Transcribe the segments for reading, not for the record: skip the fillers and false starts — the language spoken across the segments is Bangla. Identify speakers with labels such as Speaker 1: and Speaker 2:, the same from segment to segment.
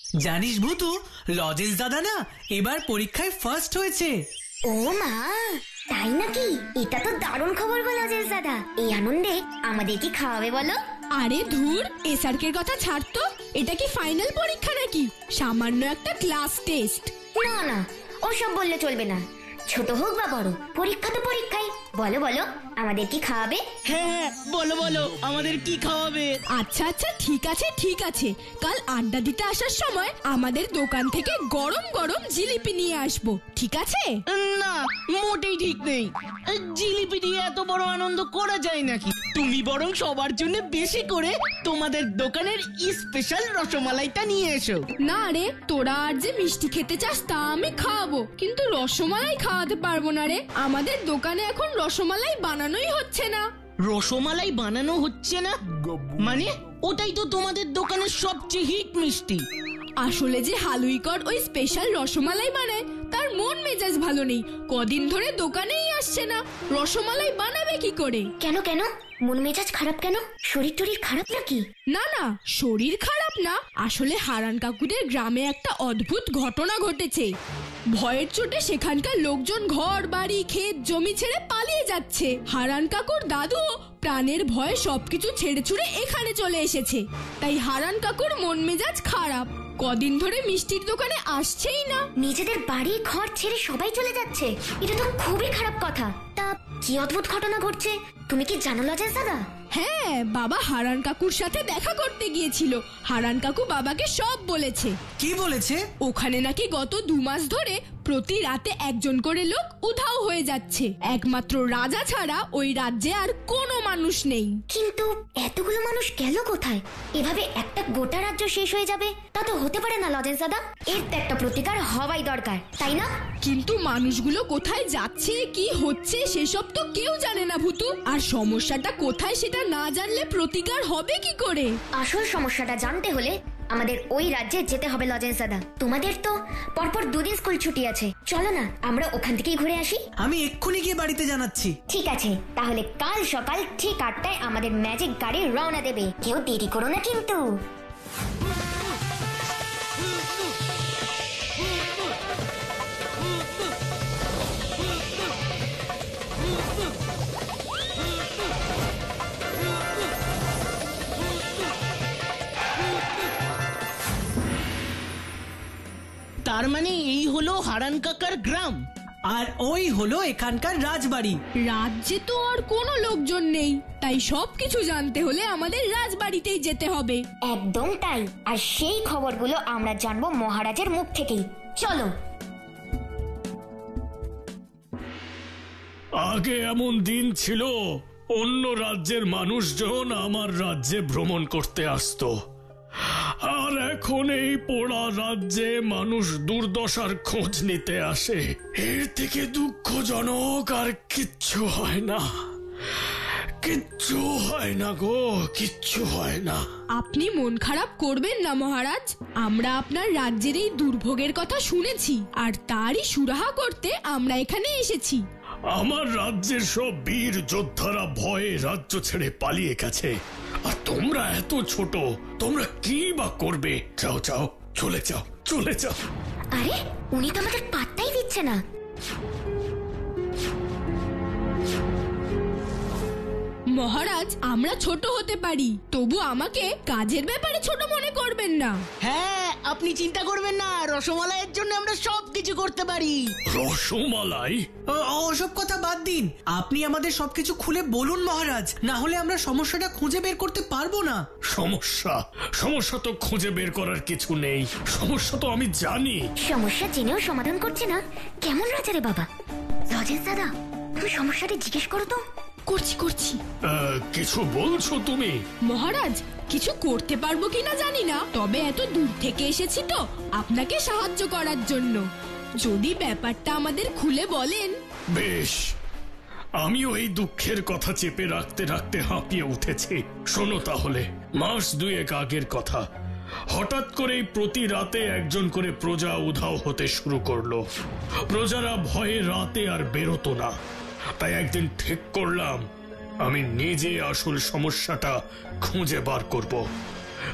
Speaker 1: জানিস ভূতু, লজেন্স দাদা না এবার পরীক্ষায় ফার্স্ট হয়েছে।
Speaker 2: ও মা, তাই নাকি? এটা তো দারুণ খবর গো লজেন্স দাদা। এই আনন্দে আমাদের কি খাওয়াবে বলো?
Speaker 3: আরে ধুর, এসআরকের কথা ছাড় তো। এটা কি ফাইনাল পরীক্ষা নাকি? সামান্য একটা ক্লাস টেস্ট।
Speaker 2: না না, ওসব বললে চলবে না। ছোট হোক বা বড়, পরীক্ষা তো পরীক্ষাই। বলো বলো, আমাদের কি খাওয়াবে?
Speaker 4: হ্যাঁ বলো বলো, আমাদের কি খাওয়াবে?
Speaker 3: আচ্ছা আচ্ছা, ঠিক আছে ঠিক আছে, কাল আড্ডা দিতে আসার সময় আমাদের দোকান থেকে গরম গরম জিলিপি নিয়ে আসবো, ঠিক আছে?
Speaker 4: না, মোটেই ঠিক নেই। জিলিপি দিয়ে এত বড় আনন্দ করা যায় নাকি? তুমি বরং সবার জন্য বেশি করে তোমাদের দোকানের স্পেশাল রসমালাইটা নিয়ে এসো।
Speaker 3: না রে, তোরা আর যে মিষ্টি খেতে চাস তা আমি খাওয়াবো, কিন্তু রসমালাই খাওয়াতে পারবো না রে। আমাদের দোকানে এখন রসমালাই বানানোই হচ্ছে না।
Speaker 4: রসমালাই বানানো হচ্ছে না মানে? ওটাই তো তোমাদের দোকানের সবচেয়ে হিট মিষ্টি।
Speaker 3: আসলে যে হালুইকর ওই স্পেশাল রসমালাই বানায় তার মন মেজাজ ভালো নেই, কদিন ধরে দোকানেই আসছে না। রসমালাই বানাবে কি করে?
Speaker 2: কেন কেন, মন মেজাজ খারাপ কেন? শরীর টরীর খারাপ নাকি?
Speaker 3: না না, শরীর খারাপ না, আসলে হারান কাকুদের গ্রামে একটা অদ্ভুত ঘটনা ঘটেছে। ভয়ের চোটে সেখানকার লোকজন ঘর বাড়ি ক্ষেত জমি ছেড়ে পালিয়ে যাচ্ছে। হারান কাকুর দাদু প্রাণের ভয়ে সবকিছু ছেড়ে ছুড়ে এখানে চলে এসেছে। তাই হারান কাকুর মন মেজাজ খারাপ, কদিন ধরে মিষ্টির দোকানে আসছেই না।
Speaker 2: নিজেদের বাড়ি ঘর ছেড়ে সবাই চলে যাচ্ছে, এটা তো খুবই খারাপ কথা। তা কি অদ্ভুত ঘটনা ঘটছে তুমি কি জানো লজেন্স দাদা?
Speaker 3: হ্যাঁ, বাবা হারান কাকুর সাথে দেখা করতে গিয়েছিল। হারান কাকু বাবাকে সব বলেছে।
Speaker 1: কি বলেছে?
Speaker 3: ওখানে নাকি গত 2 মাস ধরে প্রতি রাতে একজন করে লোক উধাও হয়ে যাচ্ছে। একমাত্র রাজা ছাড়া ওই রাজ্যে আর কোনো মানুষ নেই।
Speaker 2: কিন্তু এতগুলো মানুষ গেল কোথায়? এভাবে একটা গোটা রাজ্য শেষ হয়ে যাবে তা তো হতে পারে না লজেন্স দাদা। এর তো একটা প্রতিকার হওয়াই দরকার, তাই না?
Speaker 3: কিন্তু মানুষগুলো কোথায় যাচ্ছে কি হচ্ছে সেসব তো কেউ জানে না ভূতু। আর সমস্যাটা কোথায় সেটা না জানলে প্রতিকার হবে কি করে?
Speaker 2: আসল সমস্যাটা জানতে হলে আমাদের ওই রাজ্যে যেতে হবে লজেন্স দাদা। তোমাদের তো পরপর 2 দিন স্কুল ছুটি আছে, চলো না আমরা ওখান থেকেই ঘুরে আসি।
Speaker 1: আমি এক্ষুনি গিয়ে বাড়িতে জানাচ্ছি।
Speaker 2: ঠিক আছে, তাহলে কাল সকাল ঠিক 8টায় আমাদের ম্যাজিক গাড়ি রওনা দেবে। কেউ দেরি করো না কিন্তু।
Speaker 4: তার মানে এই হলো হারান কাকার গ্রাম,
Speaker 1: আর ওই হলো এখানকার রাজবাড়ি।
Speaker 3: রাজ্যে তো আর কোনো লোকজন নেই, তাই সবকিছু জানতে হলে আমাদের রাজবাড়িতেই যেতে হবে।
Speaker 2: একদম তাই, আর সেই খবরগুলো আমরা জানবো মহারাজের মুখ থেকেই। চলো।
Speaker 5: আগে এমন দিন ছিল অন্য রাজ্যের মানুষজন আমার রাজ্যে ভ্রমণ করতে আসতো, আর এখন এই পোড়া রাজ্যে মানুষ দুর্দশার খোঁজ নিতে আসে। এর থেকে দুঃখজনক আর কিচ্ছু হয় না, কিচ্ছু হয় না গো, কিচ্ছু হয় না।
Speaker 3: আপনি মন খারাপ করবেন না মহারাজ, আমরা আপনার রাজ্যের এই দুর্ভোগের কথা শুনেছি, আর তারই সুরাহা করতে আমরা এখানে এসেছি।
Speaker 5: আমার রাজ্যের সব বীর যোদ্ধারা ভয়ে রাজ্য ছেড়ে পালিয়ে গেছে, আর তোমরা এত ছোট, তোমরা কি বা করবে? যাও যাও, চলে যাও, চলে যাও।
Speaker 2: আরে উনি তো আমাদের পাত্তাই দিচ্ছে না।
Speaker 3: মহারাজ, আমরা ছোট হতে পারি, তবু আমাকে কাজের ব্যাপারে ছোট মনে করবেন না।
Speaker 4: হ্যাঁ আপনি চিন্তা করবেন না, রসমালাইয়ের জন্য আমরা সবকিছু করতে পারি।
Speaker 5: রসমালাই?
Speaker 1: ওসব কথা বাদ দিন, আপনি আমাদের সবকিছু খুলে বলুন মহারাজ, না হলে আমরা সমস্যাটা খুঁজে বের করতে পারবো না।
Speaker 5: সমস্যা? সমস্যা তো খুঁজে বের করার কিছু নেই, সমস্যা তো আমি জানি।
Speaker 2: সমস্যা জেনেও সমাধান করছে না, কেমন রাজা রে বাবা। লজেন্স দাদা, তুমি সমস্যাটা জিজ্ঞেস করো তো।
Speaker 3: করছি করছি।
Speaker 5: কিছু বলছো তুমি?
Speaker 3: মহারাজ, কিছু করতে পারবো কিনা জানি না, তবে এত দূর থেকে এসেছি তো আপনাকে সাহায্য করার জন্য। যদি ব্যাপারটা আমাদের খুলে বলেন।
Speaker 5: বেশ, আমিও এই দুঃখের কথা চেপে রাখতে রাখতে হাঁপিয়ে উঠেছি। শোনো তাহলে, মাস 2 আগের কথা। হঠাৎ করেই প্রতি রাতে একজন করে প্রজা উধাও হতে শুরু করলো। প্রজারা ভয়ে রাতে আর বেরোতো না, তাই একদিন ঠিক করলাম আমি নিজে আসল সমস্যাটা খুঁজে বার করব।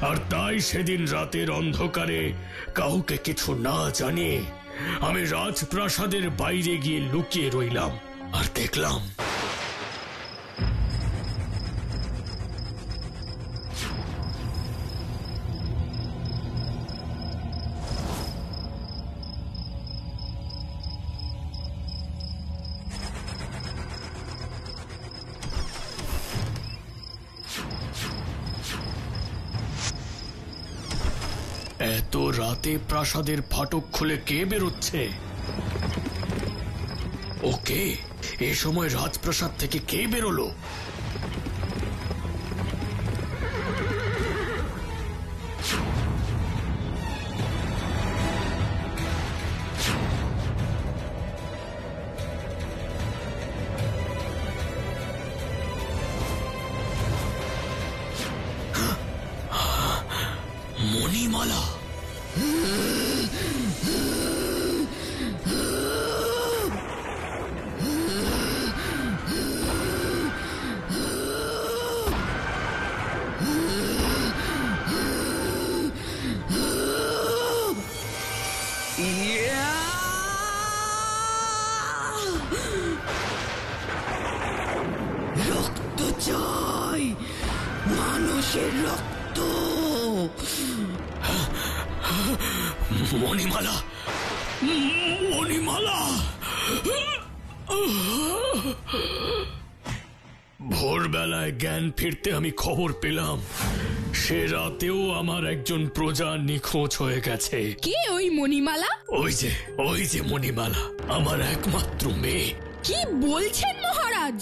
Speaker 5: আর তাই সেদিন রাতের অন্ধকারে কাউকে কিছু না জানিয়ে আমি রাজপ্রাসাদের বাইরে গিয়ে লুকিয়ে রইলাম আর দেখলাম এত রাতে প্রাসাদের ফাটক খুলে কে বেরোচ্ছে? ওকে, এ সময় রাজপ্রাসাদ থেকে কে বেরোলো? মণিমালা।
Speaker 4: রক্ত চাই, মানুষের রক্ত।
Speaker 5: মণিমালা, মণিমালা। ভোরবেলায় জ্ঞান ফিরতে আমি খবর পেলাম সে রাতেও আমার একজন প্রজা নিখোঁজ হয়ে গেছে।
Speaker 3: কে ওই মণিমালা?
Speaker 5: ওই যে মণিমালা, আমার একমাত্র মেয়ে।
Speaker 3: কি বলছেন মহারাজ?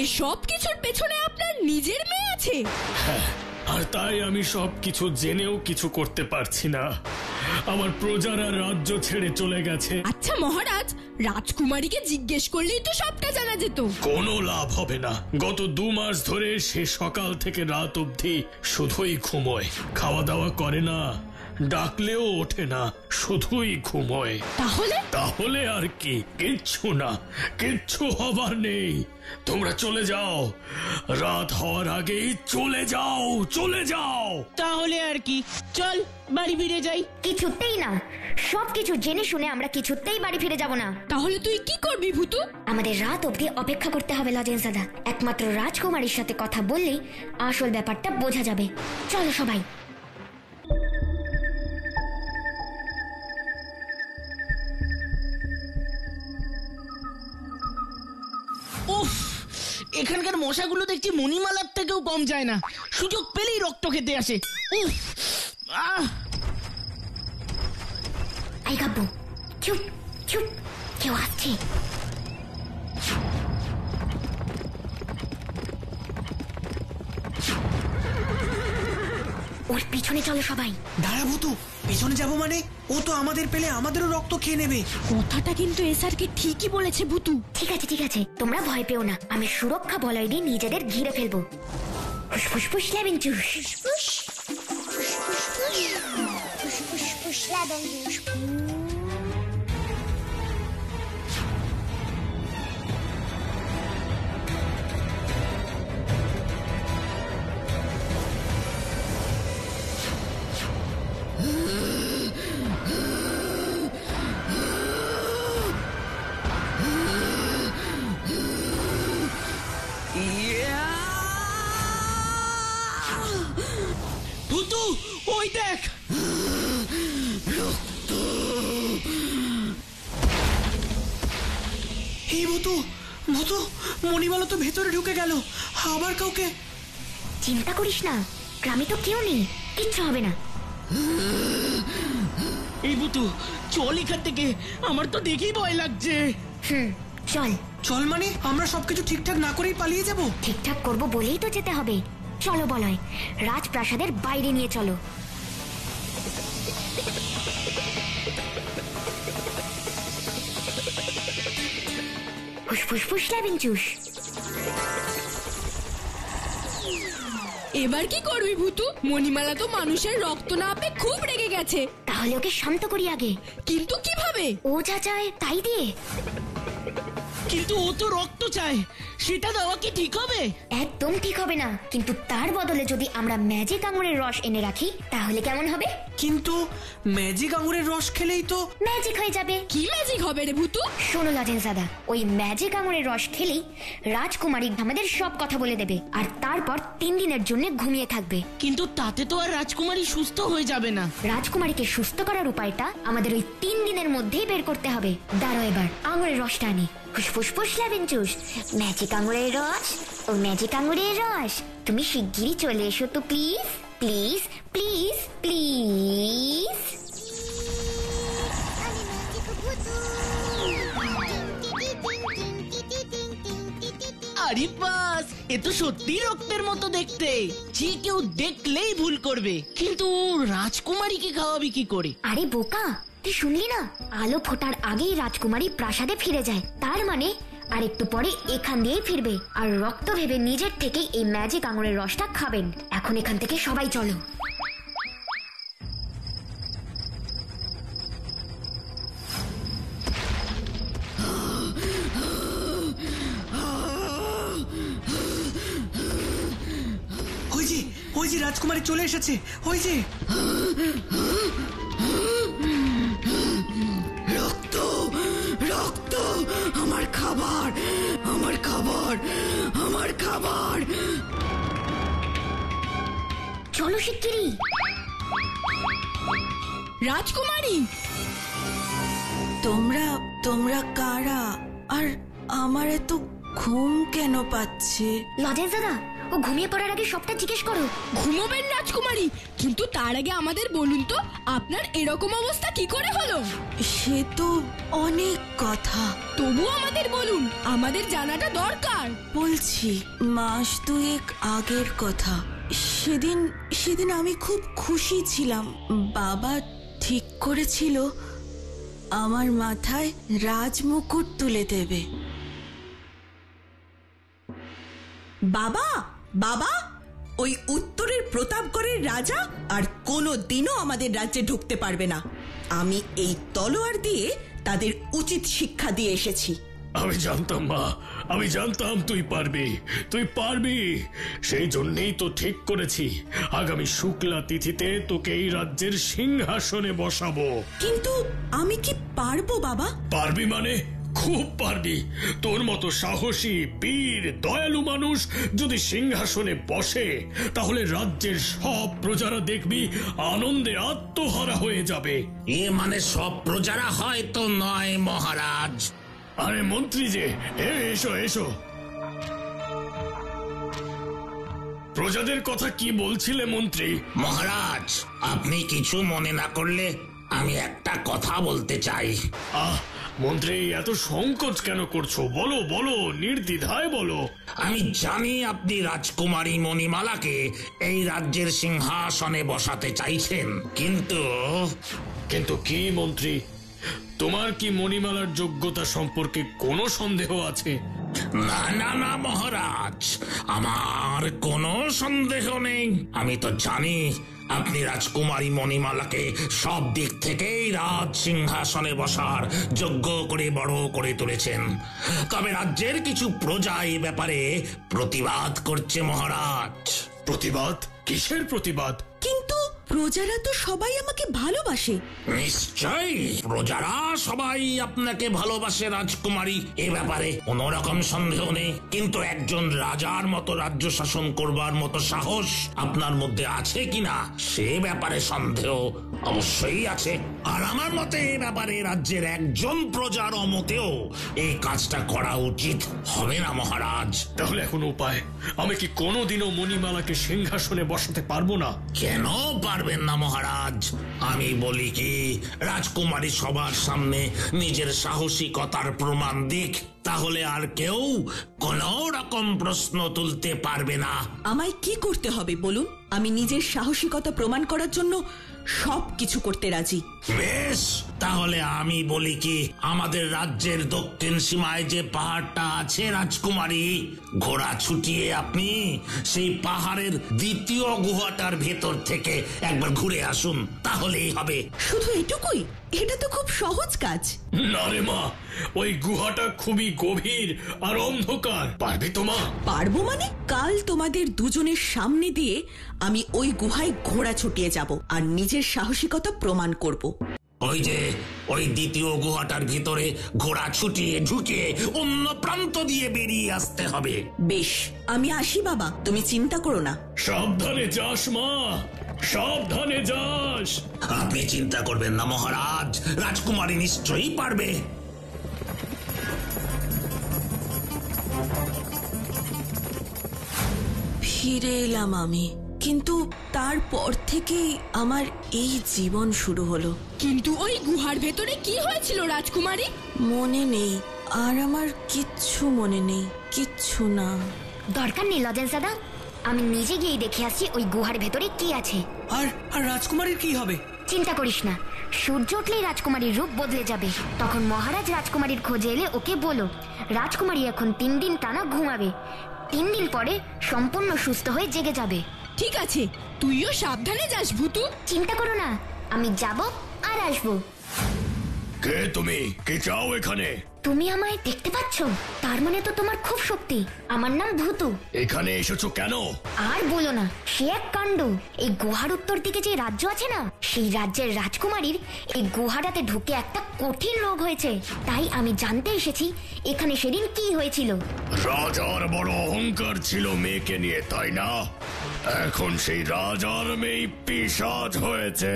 Speaker 3: এসব কিছুর পেছনে আপনার নিজের মেয়ে আছে?
Speaker 5: হ্যাঁ, আর তাই আমি সবকিছু জেনেও কিছু করতে পারছি না। আমার প্রজারা রাজ্য ছেড়ে চলে গেছে।
Speaker 3: আচ্ছা মহারাজ, রাজকুমারীকে জিজ্ঞেস করলেই তো সবটা জানা যেত।
Speaker 5: কোনো লাভ হবে না। গত 2 মাস ধরে সে সকাল থেকে রাত অবধি শুধুই ঘুমোয়, খাওয়া দাওয়া করে না, ডাকলেও ওঠে না, শুধুই ঘুমোয়। তাহলে আর কি? কিচ্ছু না, কিচ্ছু হবার নেই। তোমরা চলে যাও, রাত হওয়ার আগেই চলে যাও, চলে যাও।
Speaker 4: তাহলে আর কি, চল বাড়ি ফিরে যাই।
Speaker 2: কিছুতেই না, সবকিছু জেনে শুনে আমরা কিছুতেই বাড়ি ফিরে যাব না।
Speaker 3: তাহলে তুই কি করবি ভূতু?
Speaker 2: আমাদের রাত অবধি অপেক্ষা করতে হবে লজেন্সাদা। একমাত্র রাজকুমারীর সাথে কথা বললেই আসল ব্যাপারটা বোঝা যাবে। চলো সবাই।
Speaker 4: উফ, এখানকার মশাগুলো দেখছি মণিমালার থেকেও কম যায় না। সুযোগ পেলেই রক্ত খেতে আসে। উফ, আহ!
Speaker 2: এই গাব্বু, চুপ চুপ, কেউ আসছে। ওর পিছনে চলো সবাই।
Speaker 1: দাঁড়া ভূতু, পিছনে যাব মানে? ও তো আমাদের পেলে আমাদেরও রক্ত খেয়ে নেবে।
Speaker 3: কথাটা কিন্তু এসআরকে ঠিকই বলেছে ভূতু।
Speaker 2: ঠিক আছে ঠিক আছে, তোমরা ভয় পেও না। আমি সুরক্ষা বলয় দিয়ে নিজেদের ঘিরে ফেলবো। ফুসফুস লেবেন জুস, ফুসফুস লেবেন জুস।
Speaker 4: ভূতু, ওই দেখ।
Speaker 1: এই ভূতু, ভূতু, মণিমালা তো ভেতরে ঢুকে গেল। আবার কাউকে?
Speaker 2: চিন্তা করিস না, গ্রামে তো কেউ নেই, কিচ্ছু হবে না।
Speaker 4: এই ভূতু, চল এখান থেকে, আমার তো দেখেই ভয় লাগছে।
Speaker 2: চল।
Speaker 1: চল মানে আমরা সবকিছু ঠিকঠাক না করেই পালিয়ে যাব?
Speaker 2: ঠিকঠাক করবো বলেই তো যেতে হবে। চলো বলয়, রাজপ্রাসাদের বাইরে নিয়ে চলো। ফুসফুস লেবেন জুস।
Speaker 3: এবার কি করবি ভূতু? মণিমালা তো মানুষের রক্ত না পেয়ে খুব রেগে গেছে।
Speaker 2: তাহলে ওকে শান্ত করি আগে।
Speaker 3: কিন্তু কিভাবে?
Speaker 2: ও যা চায় তাই দিয়ে।
Speaker 4: কিন্তু ও তো রক্ত চায়, সেটা দেওয়া কি ঠিক হবে?
Speaker 2: একদম ঠিক হবে না, কিন্তু তার বদলে যদি আমরা ম্যাজিক আঙুরের রস এনে রাখি তাহলে কেমন হবে?
Speaker 1: কিন্তু ম্যাজিক আঙুরের রস খেলেই তো
Speaker 2: ম্যাজিক হয়ে যাবে।
Speaker 3: কি ম্যাজিক হবে রে ভূতু?
Speaker 2: শোনো লজেন্স দাদা, ওই ম্যাজিক আঙুরের রস খেলেই রাজকুমারী আমাদের সব কথা বলে দেবে, আর তারপর 3 দিনের জন্য ঘুমিয়ে থাকবে।
Speaker 4: কিন্তু তাতে তো আর রাজকুমারী সুস্থ হয়ে যাবে না।
Speaker 2: রাজকুমারীকে সুস্থ করার উপায়টা আমাদের ওই 3 দিনের মধ্যেই বের করতে হবে। দাঁড়ো, এবার আঙুরের রসটা আনি। ফুসফুস লেবেন জুস, ম্যাজিক আঙুরের রস ও ম্যাজিক আঙুরের রস। তুমি শিগগিরই চলে এসো তো প্লিজ, প্লিজ, প্লিজ, প্লিজ।
Speaker 4: আরে বাস, এ তো সত্যি রক্তের মতো দেখতে, যে কেউ দেখলেই ভুল করবে। কিন্তু রাজকুমারীকে খাওয়াবি কি করে?
Speaker 2: আরে বোকা, তুই শুনলি না? আলো ফোটার আগেই রাজকুমারী প্রাসাদে ফিরে যায়, তার মানে আর একটু পরে এখান দিয়েই ফিরবে। আর রক্ত ভেবে নিজের থেকেই এই ম্যাজিক আঙুরের রসটা খাবেন। এখন এখান থেকে সবাই চলো।
Speaker 1: ওই যে রাজকুমারী চলে এসেছে, ওই যে।
Speaker 6: রক্ত, রক্ত, আমার খাবার, আমার খাবার, আমার খাবার।
Speaker 2: চলো শিগগিরই।
Speaker 3: রাজকুমারী,
Speaker 6: তোমরা কারা? আর আমার এত ঘুম কেন পাচ্ছে?
Speaker 2: লজেন্স দাদা, ও ঘুমিয়ে পড়ার আগে সবটা জিজ্ঞেস করো।
Speaker 3: ঘুমোবেন রাজকুমারী, কিন্তু তার আগে আমাদের বলুন তো আপনার এরকম অবস্থা কি করে হলো?
Speaker 6: সে তো অনেক কথা।
Speaker 3: তবু আমাদের বলুন, আমাদের জানাটা দরকার।
Speaker 6: বলছি, মাস 2 আগের কথা। সেদিন আমি খুব খুশি ছিলাম। বাবা ঠিক করেছিল আমার মাথায় রাজমুকুট তুলে দেবে।
Speaker 7: বাবা, বাবা, ওই উত্তরের প্রতাপগড়ের রাজা আর কোনো দিনও আমাদের রাজ্যে ঢুকতে পারবে না। আমি এই তলোয়ার দিয়ে তাদের উচিত শিক্ষা দিয়ে এসেছি।
Speaker 5: আমি জানতাম মা, আমি জানতাম তুই পারবি, তুই পারবি। সেই জন্যই তো ঠিক করেছি আগামী শুক্লা তিথিতে তোকে এই রাজ্যের সিংহাসনে বসাবো।
Speaker 7: কিন্তু আমি কি পারবো বাবা?
Speaker 5: পারবি মানে খুব পারবি। তোর মতো সাহসী, বীর, দয়ালু মানুষ যদি সিংহাসনে বসে, তাহলে রাজ্যের সব প্রজারা দেখবি আনন্দে আত্মহারা হয়ে যাবে।
Speaker 8: এ মানে সব প্রজারা হয়তো নয় মহারাজ।
Speaker 5: আরে মন্ত্রী যে, এসো এসো। প্রজাদের কথা কি বলছিলে মন্ত্রী?
Speaker 8: মহারাজ, আপনি কিছু মনে না করলে আমি একটা কথা বলতে চাই।
Speaker 5: মন্ত্রী, এত সংকোচ কেন করছো? বলো বলো, নির্দ্বিধায় বলো।
Speaker 8: আমি জানি আপনি রাজকুমারী মণিমালাকে এই রাজ্যের সিংহাসনে বসাতে চাইছেন,
Speaker 5: কিন্তু কি মন্ত্রী, তোমার কি মণিমালার যোগ্যতা সম্পর্কে কোনো সন্দেহ আছে?
Speaker 8: না না না মহারাজ, আমার কোনো সন্দেহ নেই। আমি তো জানি আপনি রাজকুমারী মণিমালাকে সব দিক থেকেই রাজ সিংহাসনে বসার যোগ্য করে বড় করে তুলেছেন। তবে রাজ্যের কিছু প্রজা এই ব্যাপারে প্রতিবাদ করছে মহারাজ।
Speaker 5: প্রতিবাদ? কিসের প্রতিবাদ?
Speaker 7: কিন্তু প্রজারা তো সবাই আমাকে ভালোবাসে।
Speaker 8: নিশ্চয়ই প্রজারা সবাই আপনাকে ভালোবাসে রাজকুমারী, এ ব্যাপারে কোন রকম সন্দেহ নেই। কিন্তু একজন রাজার মতো রাজ্য শাসন করবার মতো সাহস আপনার মধ্যে আছে কিনা সে ব্যাপারে সন্দেহ অবশ্যই আছে। আর আমার মতে এ ব্যাপারে রাজ্যের একজন প্রজার মতেও এই কাজটা করা উচিত হবে না মহারাজ।
Speaker 5: তাহলে এখন উপায়? আমি কি কোনোদিনও মণিমালাকে সিংহাসনে বসাতে পারবো না?
Speaker 8: কেন পারবেন না মহারাজ? আমি বলি কি, রাজকুমারী সবার সামনে নিজের সাহসিকতার প্রমাণ দিক, তাহলে আর কেউ কোন রকম প্রশ্ন তুলতে পারবে না।
Speaker 7: আমায় কি করতে হবে বলুন? আমি নিজের সাহসিকতা প্রমাণ করার জন্য সবকিছু করতে রাজি।
Speaker 8: বেশ, তাহলে আমি বলি কি, আমাদের রাজ্যের দক্ষিণ সীমায় যে পাহাড়টা আছে রাজকুমারী, ঘোড়া ছুটিয়ে আপনি সেই পাহাড়ের দ্বিতীয় গুহাটার ভেতর থেকে একবার ঘুরে আসুন, তাহলেই হবে।
Speaker 7: শুধু এটুকুই? এটা তো খুব সহজ কাজ।
Speaker 5: না রে মা, ওই গুহাটা খুবই গভীর আর অন্ধকার। পারবে তো মা?
Speaker 7: পারবো মানে? কাল তোমাদের দুজনের সামনে দিয়ে আমি ওই গুহায় ঘোড়া ছুটিয়ে যাব আর নিজের সাহসিকতা প্রমাণ করব।
Speaker 8: ওই যে ওই দ্বিতীয় গুহাটার ভিতরে ঘোড়া ছুটিয়ে ঢুকে অন্য প্রান্ত দিয়ে বেরিয়ে আসতে হবে।
Speaker 7: বেশ, আমি আসি বাবা, তুমি চিন্তা করো না।
Speaker 5: সাবধানে যাস মা, সাবধানে যাস।
Speaker 8: আপনি চিন্তা করবেন না মহারাজ, রাজকুমারী নিশ্চয়ই পারবে।
Speaker 6: ফিরে এলাম আমি, কিন্তু তারপর থেকেই আমার এই জীবন শুরু হলো।
Speaker 3: কিন্তু ওই গুহার ভেতরে কি হয়েছিল রাজকুমারী?
Speaker 6: মনে নেই, আর আমার কিচ্ছু মনে নেই, কিচ্ছু না।
Speaker 2: দরকার নেই লজেন্স দাদা, আমি নিজে গিয়ে দেখে আসছি ওই গুহার ভেতরে কি আছে।
Speaker 1: আর আর রাজকুমারীর কি হবে?
Speaker 2: চিন্তা করিস না, সূর্য উঠলেই রাজকুমারীর রূপ বদলে যাবে। তখন মহারাজ রাজকুমারীর খোঁজে এলে ওকে বলো রাজকুমারী এখন 3 দিন টানা ঘুমাবে। 3 দিন পরে সম্পূর্ণ সুস্থ হয়ে জেগে যাবে।
Speaker 3: ঠিক আছে, তুইও সাবধানে যাস ভুতু।
Speaker 2: চিন্তা করো না, আমি যাব আর আসবো।
Speaker 5: কে তুমি? কে চাও এখানে?
Speaker 2: তুমি আমায় দেখতে পাচ্ছ? তার মানে তো তোমার খুব শক্তি। আমার নাম ভূতু।
Speaker 5: এখানে এসেছো কেন?
Speaker 2: আর বলো না, সে এক কাণ্ড। এই গুহার উত্তর দিকে যে রাজ্য আছে না, সেই রাজ্যের রাজকুমারীর এই গুহাটাতে ঢুকে একটা কঠিন রোগ হয়েছে। তাই আমি জানতে এসেছি এখানে সেদিন কি হয়েছিল।
Speaker 5: রাজার বড় অহংকার ছিল মেয়েকে নিয়ে, তাই না? এখন সেই রাজার মেয়ে পিশাচ হয়েছে।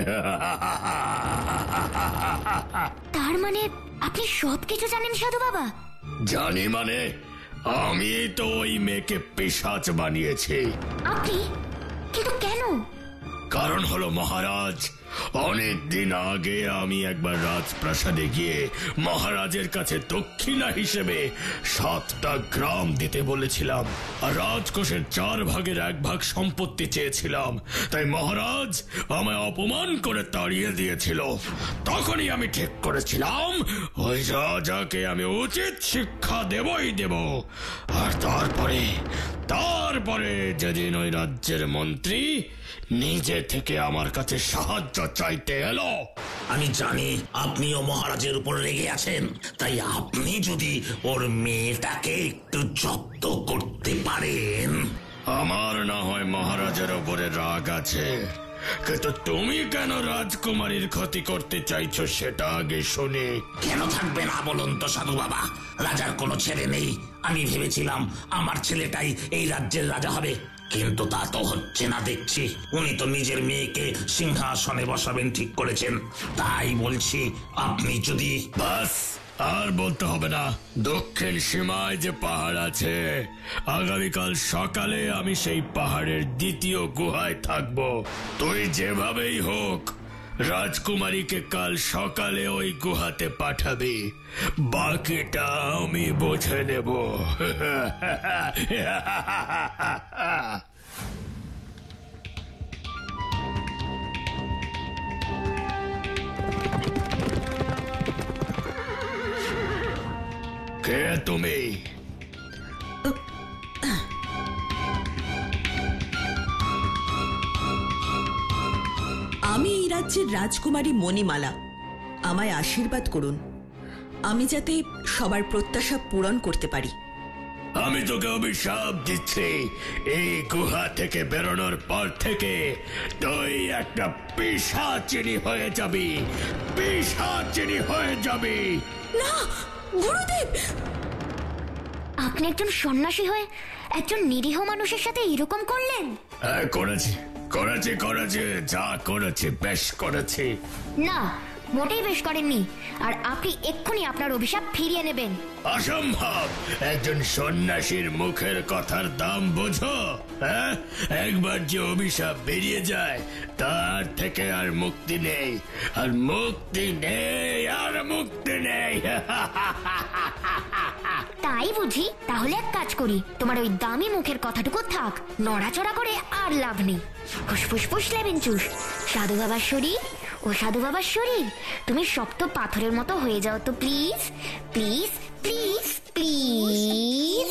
Speaker 2: তার মানে আপনি সবকিছু জানেন সাধু বাবা?
Speaker 5: জানি মানে? আমি তো ওই মেয়েকে পিশাচ বানিয়েছি।
Speaker 2: আপনি? কিন্তু কেন?
Speaker 5: কারণ হলো মহারাজ, অনেক দিন আগে আমি একবার রাজপ্রাসাদে গিয়ে মহারাজের কাছে দক্ষিণা হিসেবে 7টা গ্রাম দিতে বলেছিলাম আর রাজকোষের 4 ভাগের 1 ভাগ সম্পত্তি চেয়েছিলাম। তাই মহারাজ আমায় অপমান করে তাড়িয়ে দিয়েছিল। তখনই আমি ঠিক করেছিলাম ওই রাজাকে আমি উচিত শিক্ষা দেবই দেব। আর তারপরে যেদিন ওই রাজ্যের মন্ত্রী নিজে থেকে আমার কাছে সাহায্য চাইতে এলো।
Speaker 8: আমি জানি আপনিও মহারাজের উপর রেগে আছেন, তাই আপনি যদি ওর মেয়েটাকে একটু জব্দ করতে পারেন।
Speaker 5: আমার না হয় মহারাজের উপরে রাগ আছে, কিন্তু তুমি কেন রাজকুমারীর ক্ষতি করতে চাইছো সেটা আগে শুনি।
Speaker 8: কেন থাকবে না বলুন তো সাধু বাবা? রাজার কোনো ছেলে নেই। আমি ভেবেছিলাম আমার ছেলেটাই এই রাজ্যের রাজা হবে, কিন্তু তা তো হচ্ছে না দেখছি। উনি তো নিজের মেয়েকে সিংহাসনে বসাবেন ঠিক করেছেন। তাই বলছি আপনি যদি...
Speaker 5: বাস, আর বলতে হবে না। দক্ষিণ সীমায় যে পাহাড় আছে, আগামীকাল সকালে আমি সেই পাহাড়ের 2য় গুহায় থাকবো। তুই যেভাবেই হোক রাজকুমারীকে কাল সকালে ওই গুহাতে পাঠাবি, বাকিটা আমি বুঝে নেব। কে তুমি?
Speaker 7: আমি এই রাজ্যের রাজকুমারী মণিমালা। আমায় আশীর্বাদ করুন, আমি যাতে সবার প্রত্যাশা পূরণ করতে পারি।
Speaker 5: আমি তোকে অভিশাপ দিচ্ছি, এই গুহা থেকে বেরোনোর পর থেকে তুই একটা পিশাচিনী হয়ে যাবি, পিশাচিনী হয়ে যাবি।
Speaker 7: না গুরুদেব!
Speaker 2: আপনি একজন সন্ন্যাসী হয়ে একজন নিরীহ মানুষের সাথে এরকম করলেন?
Speaker 5: করেছি, যা করেছি বেশ করেছি।
Speaker 2: না, মোটেই বেশ করেননি। আর আপনি এক্ষুনি আপনার অভিশাপ ফিরিয়ে নেবেন।
Speaker 5: অসম্ভব! একজন সন্ন্যাসীর মুখের কথার দাম বোঝো? হ্যাঁ, একবার যে অভিশাপ বেরিয়ে যায় তার থেকে আর মুক্তি নেই, আর মুক্তি নেই, আর মুক্তি নেই।
Speaker 2: তাই বুঝি? তাহলে এক কাজ করি, তোমার ওই দামি মুখের কথাটুকু থাক, নড়াচড়া করে আর লাভ নেই। ফুসফুস লেবেন চুস। সাধু বাবার শরীর, ও সাধু বাবার শরীর, তুমি শক্ত পাথরের মতো হয়ে যাও তো প্লিজ, প্লিজ, প্লিজ, প্লিজ।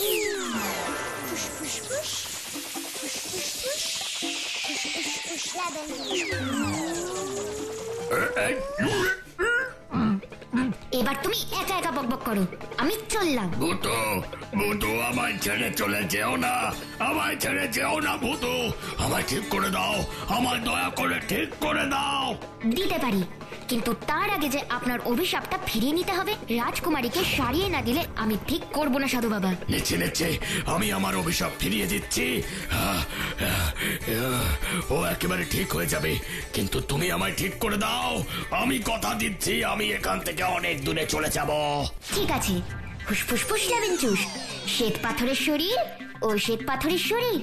Speaker 2: এবার তুমি একা একা বকবক করো, আমি চললাম।
Speaker 5: ভূতু, ভূতু, আমায় ছেড়ে চলে যেও না, আমায় ছেড়ে যেও না ভূতু, আমায় ঠিক করে দাও, আমায় দয়া করে ঠিক করে দাও।
Speaker 2: দিতে পারি, কিন্তু তার আগে যে আপনার অভিশাপটা ফিরিয়ে নিতে হবে। রাজকুমারীকে সারিয়ে না দিলে আমি ঠিক করব না সাধু বাবা।
Speaker 5: নিচ্ছে নিচ্ছে, আমি আমার অভিশাপ ফিরিয়ে দিচ্ছি। ও একেবারে ঠিক হয়ে যাবে, কিন্তু তুমি আমায় ঠিক করে দাও। আমি কথা দিচ্ছি, আমি এখান থেকে অনেক দূরে চলে যাব।
Speaker 2: ঠিক আছে, ফুসফুস লেবেনচুস, শ্বেত পাথরের শরীর ও শ্বেত পাথরের শরীর,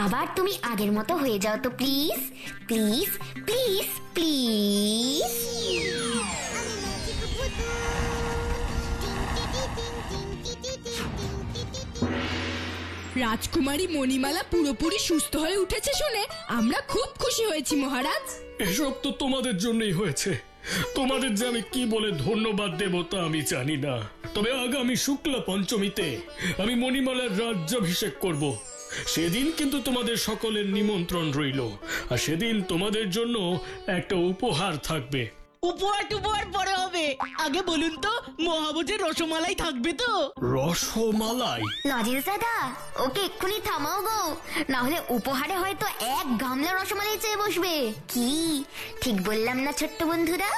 Speaker 2: আবার তুমি আগের মতো হয়ে যাও তো প্লিজ, প্লিজ, প্লিজ, প্লিজ।
Speaker 3: রাজকুমারী মণিমালা পুরোপুরি সুস্থ হয়ে উঠেছে শুনে আমরা খুব খুশি হয়েছি মহারাজ।
Speaker 5: এসব তো তোমাদের জন্যই হয়েছে। তোমাদের যে আমি কি বলে ধন্যবাদ দেব তা আমি জানি না। তবে আগামী শুক্লা পঞ্চমীতে আমি মণিমালার রাজ্যাভিষেক করব। সেদিন কিন্তু তোমাদের সকলের নিমন্ত্রণ রইল, আর সেদিন তোমাদের জন্য একটা উপহার থাকবে।
Speaker 4: উপহার টুপহার পরে হবে, আগে বলুন তো মহাভোজের রসমালাই থাকবে তো?
Speaker 5: রসমালাই?
Speaker 2: লজেন্স দাদা, ওকে এক্ষুনি থামাও গো, না হলে উপহারে হয়তো এক গামলা রসমালাই চেয়ে বসবে। কি ঠিক বললাম না ছোট্ট বন্ধুরা?